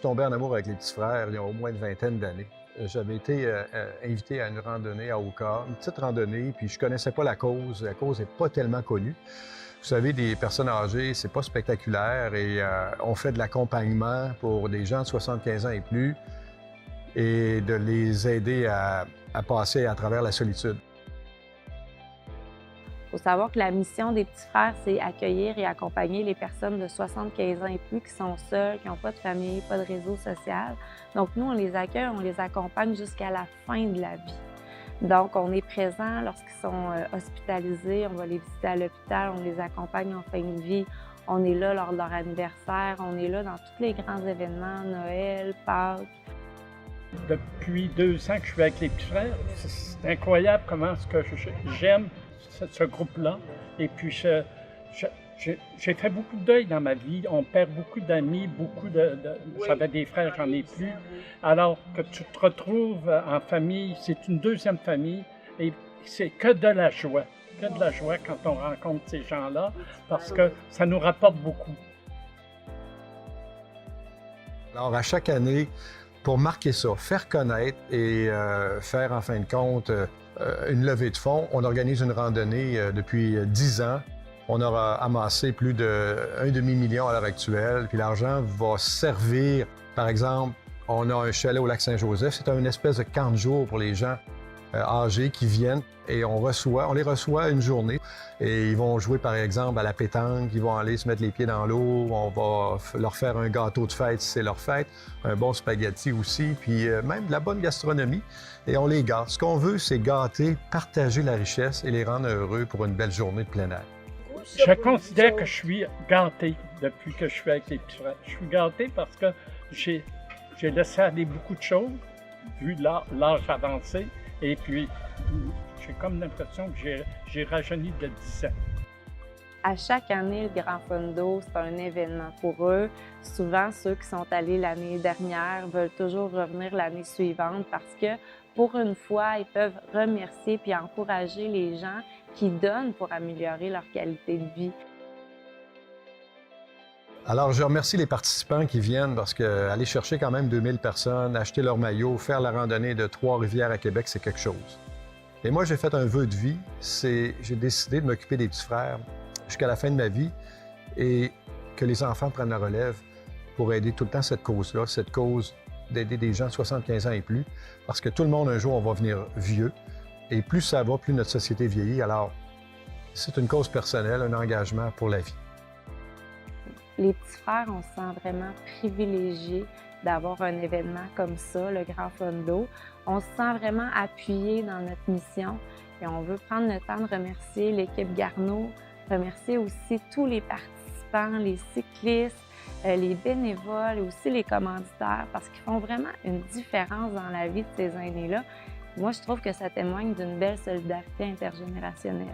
suis tombé en amour avec les petits frères il y a au moins une vingtaine d'années. J'avais été invité à une randonnée à Oka, une petite randonnée, puis je connaissais pas la cause. La cause n'est pas tellement connue. Vous savez, des personnes âgées, c'est pas spectaculaire et on fait de l'accompagnement pour des gens de 75 ans et plus et de les aider à passer à travers la solitude. Il faut savoir que la mission des petits frères, c'est accueillir et accompagner les personnes de 75 ans et plus qui sont seules, qui n'ont pas de famille, pas de réseau social. Donc nous, on les accueille, on les accompagne jusqu'à la fin de la vie. Donc on est présent lorsqu'ils sont hospitalisés, on va les visiter à l'hôpital, on les accompagne en fin de vie. On est là lors de leur anniversaire, on est là dans tous les grands événements, Noël, Pâques. Depuis 2 ans que je suis avec les petits frères, c'est incroyable comment j'aime ce groupe-là. Et puis, j'ai fait beaucoup de deuil dans ma vie. On perd beaucoup d'amis, j'avais des frères, j'en ai plus. Alors que tu te retrouves en famille, c'est une deuxième famille et c'est que de la joie. Que de la joie quand on rencontre ces gens-là parce que ça nous rapporte beaucoup. Alors, à chaque année, pour marquer ça, faire connaître et faire, en fin de compte, une levée de fonds, on organise une randonnée depuis 10 ans. On aura amassé plus d'1 demi-million à l'heure actuelle, puis l'argent va servir, par exemple, on a un chalet au lac Saint-Joseph, c'est une espèce de camp de jour pour les gens âgés qui viennent et on les reçoit une journée et ils vont jouer par exemple à la pétanque, ils vont aller se mettre les pieds dans l'eau, on va leur faire un gâteau de fête si c'est leur fête, un bon spaghetti aussi, puis même de la bonne gastronomie et on les gâte. Ce qu'on veut, c'est gâter, partager la richesse et les rendre heureux pour une belle journée de plein air. Je considère que je suis gâté depuis que je suis avec les petits frères. Je suis gâté parce que j'ai laissé aller beaucoup de choses, vu l'âge avancé. Et puis, j'ai comme l'impression que j'ai rajeuni de 10 ans. À chaque année, le Grand Fondo, c'est un événement pour eux. Souvent, ceux qui sont allés l'année dernière veulent toujours revenir l'année suivante parce que, pour une fois, ils peuvent remercier puis encourager les gens qui donnent pour améliorer leur qualité de vie. Alors, je remercie les participants qui viennent parce qu'aller chercher quand même 2000 personnes, acheter leur maillot, faire la randonnée de Trois-Rivières à Québec, c'est quelque chose. Et moi, j'ai fait un vœu de vie, j'ai décidé de m'occuper des petits frères jusqu'à la fin de ma vie et que les enfants prennent la relève pour aider tout le temps cette cause-là, cette cause d'aider des gens de 75 ans et plus, parce que tout le monde, un jour, on va venir vieux et plus ça va, plus notre société vieillit. Alors, c'est une cause personnelle, un engagement pour la vie. Les petits frères, on se sent vraiment privilégiés d'avoir un événement comme ça, le Grand Fondo. On se sent vraiment appuyé dans notre mission et on veut prendre le temps de remercier l'équipe Garneau, remercier aussi tous les participants, les cyclistes, les bénévoles et aussi les commanditaires parce qu'ils font vraiment une différence dans la vie de ces aînés-là. Moi, je trouve que ça témoigne d'une belle solidarité intergénérationnelle.